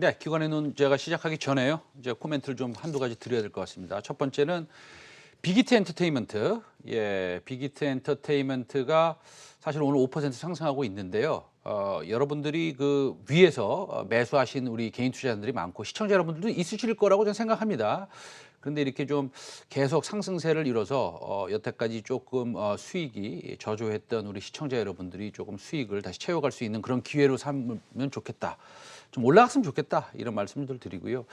네, 기관의 눈 제가 시작하기 전에요. 이제 코멘트를 좀 한두 가지 드려야 될 것 같습니다. 첫 번째는 빅히트 엔터테인먼트. 예, 빅히트 엔터테인먼트가 사실 오늘 5% 상승하고 있는데요. 여러분들이 그 위에서 매수하신 우리 개인 투자자들이 많고 시청자 여러분들도 있으실 거라고 저는 생각합니다. 그런데 이렇게 좀 계속 상승세를 이뤄서 여태까지 조금 수익이 저조했던 우리 시청자 여러분들이 조금 수익을 다시 채워갈 수 있는 그런 기회로 삼으면 좋겠다. 좀 올라갔으면 좋겠다 이런 말씀들 드리고요.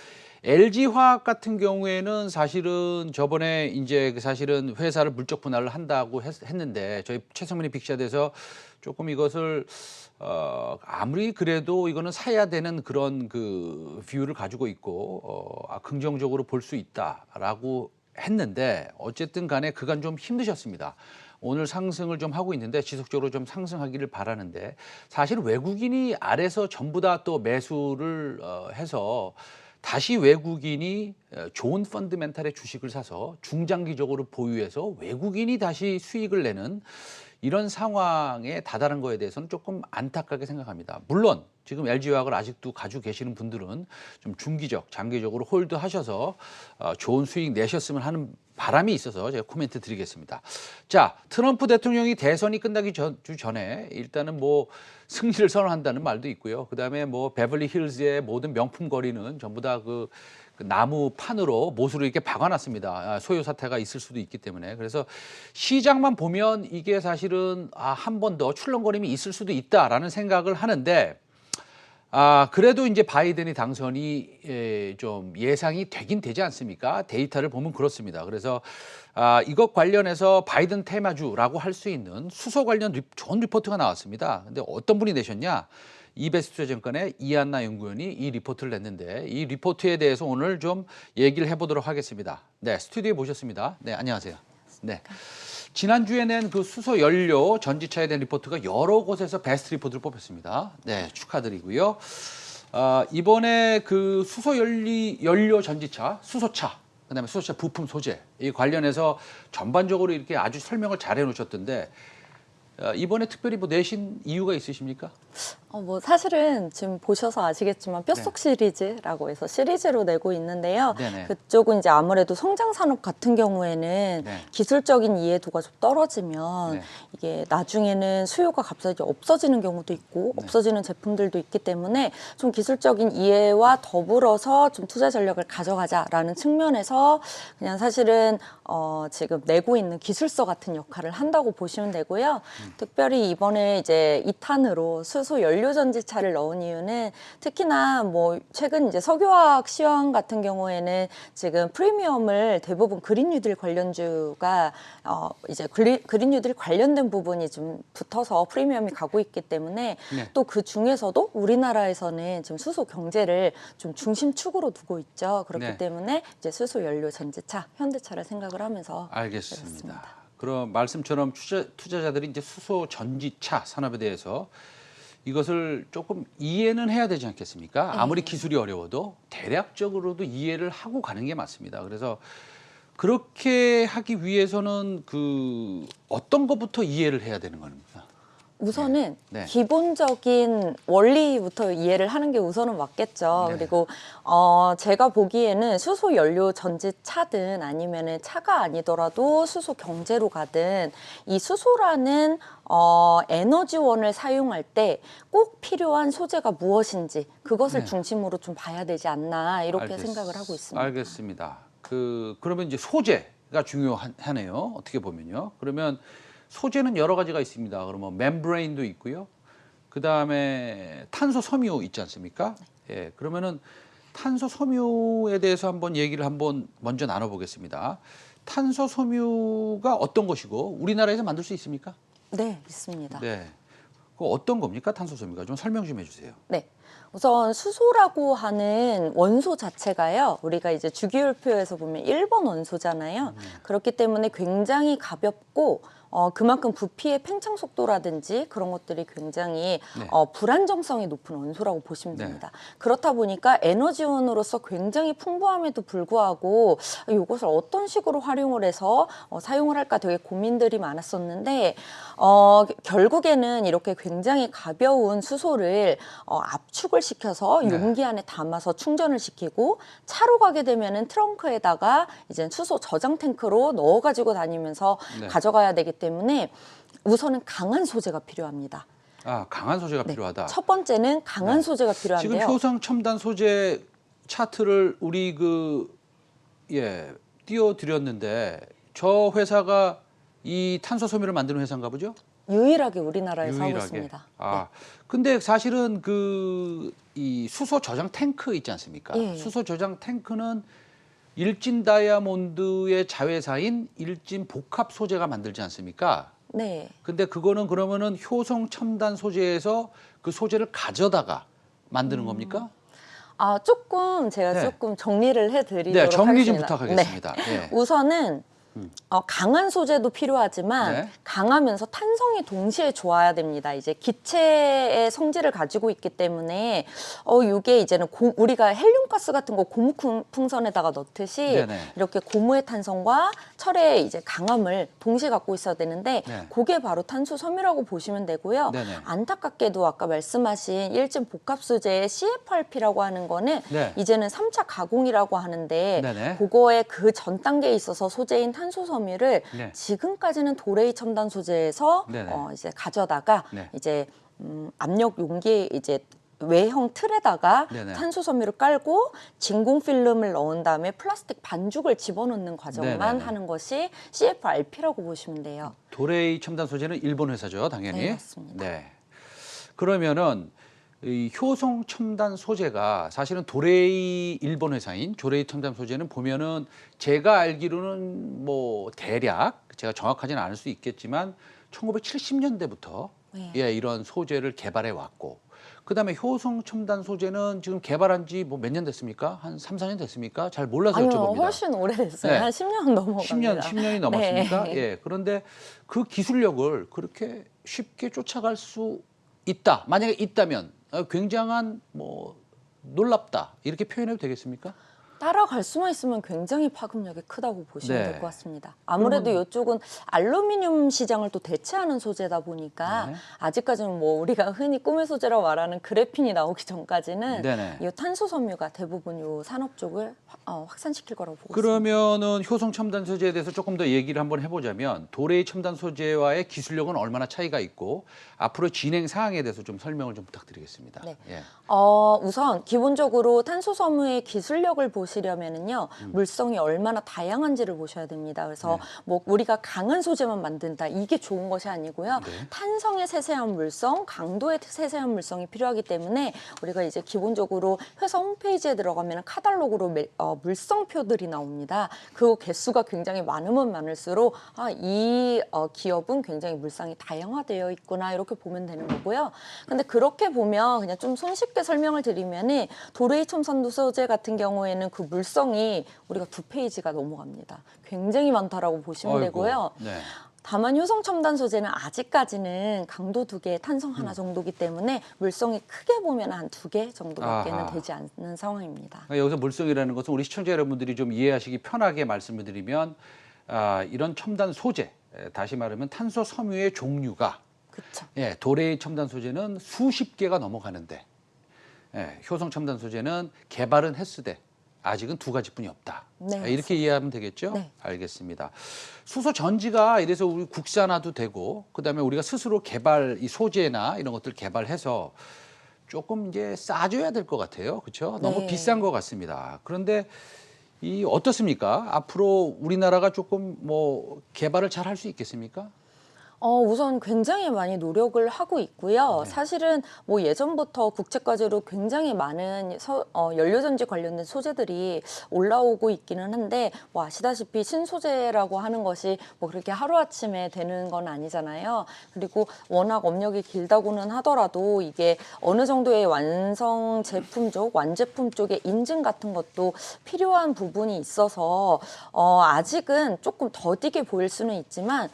LG화학 같은 경우에는 사실은 저번에 이제 사실은 회사를 물적 분할을 한다고 했는데 저희 최성민이 빅샷에서 조금 이것을 아무리 그래도 이거는 사야 되는 그런 그 뷰를 가지고 있고 긍정적으로 볼 수 있다라고 했는데 어쨌든 간에 그간 좀 힘드셨습니다. 오늘 상승을 좀 하고 있는데 지속적으로 좀 상승하기를 바라는데 사실 외국인이 아래서 전부 다 또 매수를 해서 다시 외국인이 좋은 펀드멘탈의 주식을 사서 중장기적으로 보유해서 외국인이 다시 수익을 내는 이런 상황에 다다른 거에 대해서는 조금 안타깝게 생각합니다. 물론 지금 LG화학을 아직도 가지고 계시는 분들은 좀 중기적, 장기적으로 홀드하셔서 좋은 수익 내셨으면 하는 바람이 있어서 제가 코멘트 드리겠습니다. 자, 트럼프 대통령이 대선이 끝나기 전에 일단은 뭐 승리를 선언한다는 말도 있고요. 그다음에 뭐 베벌리 힐즈의 모든 명품 거리는 전부 다 그 나무 판으로 못으로 이렇게 박아놨습니다. 소요 사태가 있을 수도 있기 때문에. 그래서 시장만 보면 이게 사실은 한 번 더 출렁거림이 있을 수도 있다라는 생각을 하는데 그래도 이제 바이든이 당선이 좀 예상이 되긴 되지 않습니까? 데이터를 보면 그렇습니다. 그래서 이것 관련해서 바이든 테마주라고 할 수 있는 수소 관련 좋은 리포트가 나왔습니다. 근데 어떤 분이 내셨냐? 이베스트투자증권의 이한나 연구원이 이 리포트를 냈는데 이 리포트에 대해서 오늘 좀 얘기를 해보도록 하겠습니다. 네, 스튜디오에 모셨습니다. 네, 안녕하세요. 네. 지난주에 낸 그 수소 연료 전지차에 대한 리포트가 여러 곳에서 베스트 리포트를 뽑혔습니다. 네, 축하드리고요. 이번에 그 수소 연료 전지차, 수소차, 그다음에 수소차 부품 소재 이 관련해서 전반적으로 이렇게 아주 설명을 잘 해놓으셨던데 이번에 특별히 뭐 내신 이유가 있으십니까? 뭐 사실은 지금 보셔서 아시겠지만 뼛속 시리즈라고 해서 시리즈로 내고 있는데요. 네네. 그쪽은 이제 아무래도 성장 산업 같은 경우에는 네. 기술적인 이해도가 좀 떨어지면 네. 이게 나중에는 수요가 갑자기 없어지는 경우도 있고 없어지는 제품들도 있기 때문에 좀 기술적인 이해와 더불어서 좀 투자 전략을 가져가자라는 측면에서 그냥 사실은 지금 내고 있는 기술서 같은 역할을 한다고 보시면 되고요. 특별히 이번에 이제 2탄으로 수소 연료 전지차를 넣은 이유는 특히나 뭐 최근 이제 석유화학 시황 같은 경우에는 지금 프리미엄을 대부분 그린 뉴딜 관련주가 이제 그린 뉴딜 관련된 부분이 좀 붙어서 프리미엄이 가고 있기 때문에 또 그 중에서도 우리나라에서는 지금 수소 경제를 좀 중심축으로 두고 있죠. 그렇기 때문에 이제 수소 연료 전지차, 현대차를 생각을 하면서 알겠습니다. 내렸습니다. 그럼 말씀처럼 투자자들이 이제 수소 전지차 산업에 대해서 이것을 조금 이해는 해야 되지 않겠습니까? 아무리 기술이 어려워도 대략적으로도 이해를 하고 가는 게 맞습니다. 그래서 그렇게 하기 위해서는 그 어떤 것부터 이해를 해야 되는 겁니까? 우선은 네. 기본적인 원리부터 이해를 하는 게 우선은 맞겠죠. 네. 그리고 제가 보기에는 수소 연료 전지차든 아니면은 차가 아니더라도 수소 경제로 가든 이 수소라는 에너지원을 사용할 때 꼭 필요한 소재가 무엇인지 그것을 중심으로 좀 봐야 되지 않나 이렇게 생각을 하고 있습니다. 알겠습니다. 그러면 이제 소재가 중요하네요. 어떻게 보면요. 그러면 소재는 여러 가지가 있습니다. 그러면 멤브레인도 있고요. 그 다음에 탄소 섬유 있지 않습니까? 예, 그러면은 탄소 섬유에 대해서 한번 먼저 나눠보겠습니다. 탄소 섬유가 어떤 것이고 우리나라에서 만들 수 있습니까? 네, 있습니다. 네. 그 어떤 겁니까? 탄소 섬유가 좀 설명 좀 해주세요. 네. 우선 수소라고 하는 원소 자체가요. 우리가 이제 주기율표에서 보면 1번 원소잖아요. 그렇기 때문에 굉장히 가볍고 그만큼 부피의 팽창 속도라든지 그런 것들이 굉장히 네. 불안정성이 높은 원소라고 보시면 네. 됩니다. 그렇다 보니까 에너지원으로서 굉장히 풍부함에도 불구하고 이것을 어떤 식으로 활용을 해서 사용을 할까 되게 고민들이 많았었는데 결국에는 이렇게 굉장히 가벼운 수소를 압축을 시켜서 네. 용기 안에 담아서 충전을 시키고 차로 가게 되면은 트렁크에다가 이제 수소 저장 탱크로 넣어가지고 다니면서 네. 가져가야 되기 때문에 우선은 강한 소재가 필요합니다. 아, 강한 소재가 네. 필요하다. 첫 번째는 강한 네. 소재가 지금 필요한데요. 효성 첨단 소재 차트를 우리 띄워드렸는데 저 회사가 이 탄소 섬유를 만드는 회사인가 보죠? 유일하게 우리나라에서 하고 유일하게. 있습니다. 아, 근데 사실은 이 수소 저장 탱크 있지 않습니까? 예. 수소 저장 탱크는 일진 다이아몬드의 자회사인 일진 복합 소재가 만들지 않습니까? 네. 근데 그거는 그러면은 효성 첨단 소재에서 그 소재를 가져다가 만드는 겁니까? 조금 제가 네. 조금 정리를 해드리도록 네, 정리 좀 하겠습니다. 부탁하겠습니다. 네. 예. 우선은 강한 소재도 필요하지만 네. 강하면서 탄성이 동시에 좋아야 됩니다. 이제 기체의 성질을 가지고 있기 때문에 이게 이제는 우리가 헬륨가스 같은 거 고무풍선에다가 넣듯이 네네. 이렇게 고무의 탄성과 철의 이제 강함을 동시에 갖고 있어야 되는데 네. 그게 바로 탄소 섬유라고 보시면 되고요. 네네. 안타깝게도 아까 말씀하신 일진 복합 소재의 CFRP라고 하는 거는 네. 이제는 3차 가공이라고 하는데 네네. 그거의 그 전 단계에 있어서 소재인 탄소 섬유를 네. 지금까지는 도레이 첨단 소재에서 네네. 이제 가져다가 네. 이제 압력 용기에 이제 외형 틀에다가 네네. 탄소 섬유를 깔고 진공 필름을 넣은 다음에 플라스틱 반죽을 집어넣는 과정만 네네네. 하는 것이 CFRP라고 보시면 돼요. 도레이 첨단 소재는 일본 회사죠, 당연히. 네, 맞습니다. 네. 그러면은 이 효성 첨단 소재가 사실은 도레이 일본 회사인 도레이 첨단 소재는 보면은 제가 알기로는 뭐 대략 제가 정확하지는 않을 수 있겠지만 1970년대부터 네. 예, 이런 소재를 개발해 왔고 그다음에 효성 첨단 소재는 지금 개발한 지 뭐 몇 년 됐습니까? 한 3, 4년 됐습니까? 잘 몰라서 아니요, 여쭤봅니다. 훨씬 오래됐어요. 네. 한 10년 넘어갑니다. 10년이 넘었습니까? 네. 예. 그런데 그 기술력을 그렇게 쉽게 쫓아갈 수 있다. 만약에 있다면 굉장한 뭐 놀랍다. 이렇게 표현해도 되겠습니까? 따라갈 수만 있으면 굉장히 파급력이 크다고 보시면 네. 될 것 같습니다. 아무래도 이쪽은 알루미늄 시장을 또 대체하는 소재다 보니까 네. 아직까지는 뭐 우리가 흔히 꿈의 소재라고 말하는 그래핀이 나오기 전까지는 네네. 이 탄소 섬유가 대부분 이 산업 쪽을 확산시킬 거라고 보고 있습니다. 그러면은 효성 첨단 소재에 대해서 조금 더 얘기를 한번 해보자면 도레이 첨단 소재와의 기술력은 얼마나 차이가 있고 앞으로 진행 사항에 대해서 좀 설명을 좀 부탁드리겠습니다. 네. 예. 우선 기본적으로 탄소 섬유의 기술력을 보시려면은요 물성이 얼마나 다양한지를 보셔야 됩니다. 그래서 뭐 우리가 강한 소재만 만든다 이게 좋은 것이 아니고요. 네. 탄성의 세세한 물성, 강도의 세세한 물성이 필요하기 때문에 우리가 이제 기본적으로 회사 홈페이지에 들어가면 카탈로그로 물성표들이 나옵니다. 그 개수가 굉장히 많으면 많을수록 이 기업은 굉장히 물상이 다양화되어 있구나 이렇게 보면 되는 거고요. 근데 그렇게 보면 그냥 좀 손쉽게 설명을 드리면은 도레이 첨단 소재 같은 경우에는 그 물성이 우리가 2페이지가 넘어갑니다. 굉장히 많다라고 보시면 아이고, 되고요. 네. 다만 효성 첨단 소재는 아직까지는 강도 2개, 탄성 하나 정도기 때문에 물성이 크게 보면 한 2개 정도밖에는 아하. 되지 않는 상황입니다. 그러니까 여기서 물성이라는 것은 우리 시청자 여러분들이 좀 이해하시기 편하게 말씀을 드리면 이런 첨단 소재, 다시 말하면 탄소 섬유의 종류가 그렇죠. 예, 도레이 첨단 소재는 수십 개가 넘어가는데 효성 첨단 소재는 개발은 했으되 아직은 2가지뿐이 없다. 네, 이렇게 이해하면 되겠죠? 네. 알겠습니다. 수소 전지가 이래서 우리 국산화도 되고 그다음에 우리가 스스로 이 소재나 이런 것들 개발해서 조금 이제 싸줘야 될 것 같아요. 그렇죠? 너무 네. 비싼 것 같습니다. 그런데 어떻습니까? 앞으로 우리나라가 조금 뭐 개발을 잘 할 수 있겠습니까? 우선 굉장히 많이 노력을 하고 있고요. 네. 사실은 뭐 예전부터 국제과제로 굉장히 많은 연료전지 관련된 소재들이 올라오고 있기는 한데 뭐 아시다시피 신소재라고 하는 것이 뭐 그렇게 하루아침에 되는 건 아니잖아요. 그리고 워낙 업력이 길다고는 하더라도 이게 어느 정도의 완성 제품 쪽, 완제품 쪽의 인증 같은 것도 필요한 부분이 있어서 아직은 조금 더디게 보일 수는 있지만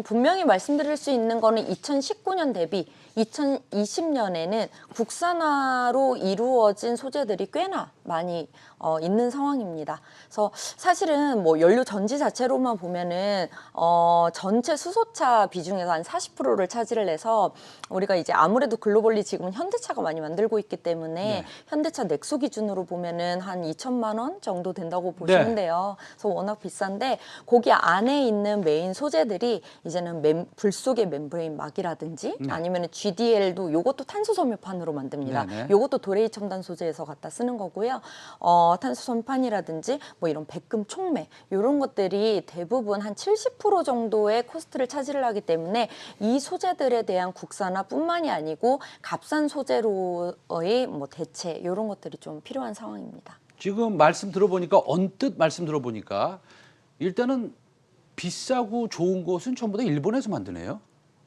분명히 말씀드릴 수 있는 거는 2019년 대비 2020년에는 국산화로 이루어진 소재들이 꽤나 많이 있는 상황입니다. 그래서 사실은 뭐 연료 전지 자체로만 보면은 전체 수소차 비중에서 한 40%를 차지를 해서 우리가 이제 아무래도 글로벌리 지금은 현대차가 많이 만들고 있기 때문에 네. 현대차 넥소 기준으로 보면은 한 2천만 원 정도 된다고 보시면 네. 돼요. 그래서 워낙 비싼데 거기 안에 있는 메인 소재들이 이제는 불 속의 멤브레인 막이라든지 네. 아니면 GDL도 요것도 탄소 섬유판으로 만듭니다. 네네. 요것도 도레이 첨단 소재에서 갖다 쓰는 거고요. 탄소 섬유판이라든지 뭐 이런 백금 촉매 이런 것들이 대부분 한 70% 정도의 코스트를 차지를 하기 때문에 이 소재들에 대한 국산화뿐만이 아니고 값싼 소재로의 뭐 대체 이런 것들이 좀 필요한 상황입니다. 지금 말씀 들어보니까 언뜻 말씀 들어보니까 일단은 비싸고 좋은 곳은 전부 다 일본에서 만드네요.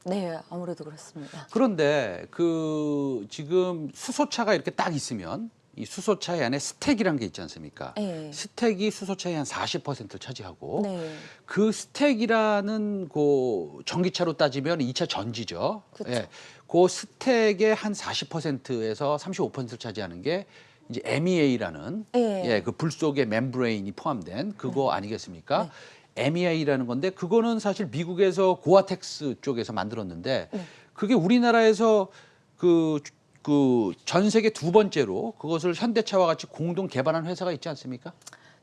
네, 아무래도 그렇습니다. 그런데 그 지금 수소차가 이렇게 딱 있으면 이 수소차의 안에 스택이라는 게 있지 않습니까? 네. 스택이 수소차의 한 40%를 차지하고 네. 그 스택이라는 그 전기차로 따지면 2차 전지죠. 그쵸. 예. 그 스택의 한 40%에서 35%를 차지하는 게 이제 MEA라는 네. 예, 그 불 속에 멤브레인이 포함된 그거 아니겠습니까? MEA라는 건데 그거는 사실 미국에서 고아텍스 쪽에서 만들었는데 그게 우리나라에서 그 전 세계 두 번째로 그것을 현대차와 같이 공동 개발한 회사가 있지 않습니까?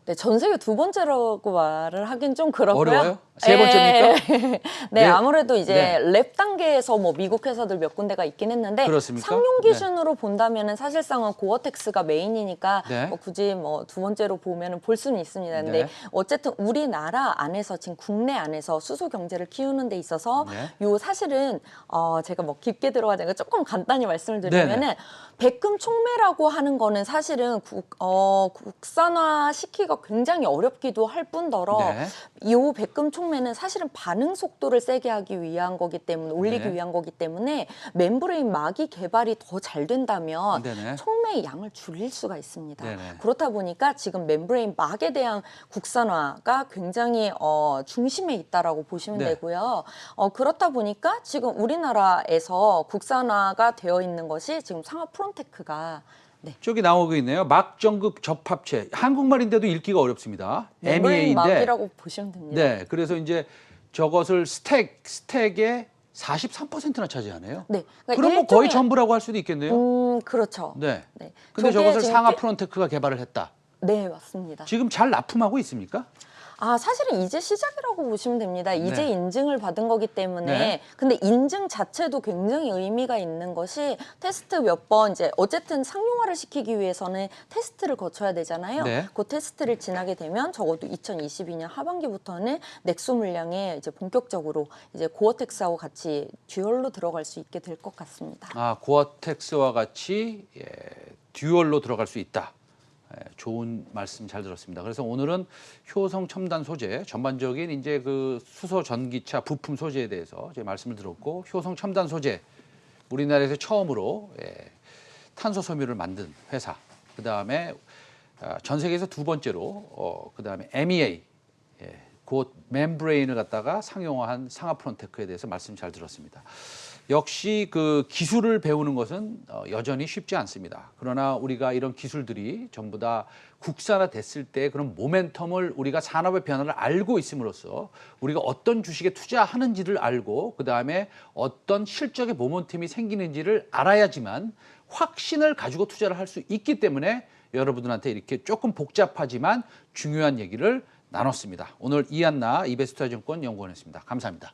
네, 전 세계 두 번째라고 말을 하긴 좀 그렇고요. 어려워요? 세 번째입니까? 네, 네. 아무래도 이제 네. 랩 단계에서 뭐 미국 회사들 몇 군데가 있긴 했는데 그렇습니까? 상용 기준으로 본다면은 사실상은 고어텍스가 메인이니까 네. 뭐 굳이 뭐 두 번째로 보면은 볼 수는 있습니다. 근데 네. 어쨌든 우리나라 안에서 지금 국내 안에서 수소 경제를 키우는 데 있어서 네. 요 사실은 제가 뭐 깊게 들어가지 않고 조금 간단히 말씀을 드리면은 백금 촉매라고 하는 거는 사실은 국산화 시키기가 굉장히 어렵기도 할 뿐더러 네. 이 백금 촉매는 사실은 반응 속도를 세게 하기 위한 거기 때문에 올리기 네. 위한 거기 때문에 멤브레인 막이 개발이 더 잘 된다면 네네. 촉매의 양을 줄일 수가 있습니다. 네네. 그렇다 보니까 지금 멤브레인 막에 대한 국산화가 굉장히 중심에 있다라고 보시면 네. 되고요. 그렇다 보니까 지금 우리나라에서 국산화가 되어 있는 것이 지금 상하 프론테크가 저기 나오고 있네요. 막전극 접합체. 한국말인데도 읽기가 어렵습니다. 멤브레인 MEA인데. 막이라고 보시면 됩니다. 네. 그래서 이제 저것을 스택의 43%나 차지하네요. 네. 그럼 뭐 거의 전부라고 할 수도 있겠네요. 그렇죠. 네. 네. 근데 저게 저것을 지금 상하 프론테크가 개발을 했다. 네, 맞습니다. 지금 잘 납품하고 있습니까? 사실은 이제 시작이라고 보시면 됩니다. 이제 네. 인증을 받은 거기 때문에. 네. 근데 인증 자체도 굉장히 의미가 있는 것이 테스트 몇 번 이제 어쨌든 상용화를 시키기 위해서는 테스트를 거쳐야 되잖아요. 네. 그 테스트를 지나게 되면 적어도 2022년 하반기부터는 넥소 물량에 이제 본격적으로 이제 고어텍스하고 같이 듀얼로 들어갈 수 있게 될 것 같습니다. 고어텍스와 같이 듀얼로 들어갈 수 있다. 좋은 말씀 잘 들었습니다. 그래서 오늘은 효성 첨단 소재 전반적인 이제 그 수소 전기차 부품 소재에 대해서 제 말씀을 들었고 효성 첨단 소재 우리나라에서 처음으로 탄소 섬유를 만든 회사. 그다음에 전 세계에서 두 번째로 그다음에 MEA 곧 멤브레인을 갖다가 상용화한 상하 프론테크에 대해서 말씀 잘 들었습니다. 역시 그 기술을 배우는 것은 여전히 쉽지 않습니다. 그러나 우리가 이런 기술들이 전부 다 국산화됐을 때 그런 모멘텀을 우리가 산업의 변화를 알고 있음으로써 우리가 어떤 주식에 투자하는지를 알고 그다음에 어떤 실적의 모멘텀이 생기는지를 알아야지만 확신을 가지고 투자를 할 수 있기 때문에 여러분들한테 이렇게 조금 복잡하지만 중요한 얘기를 나눴습니다. 오늘 이한나 이베스트증권 연구원이었습니다. 감사합니다.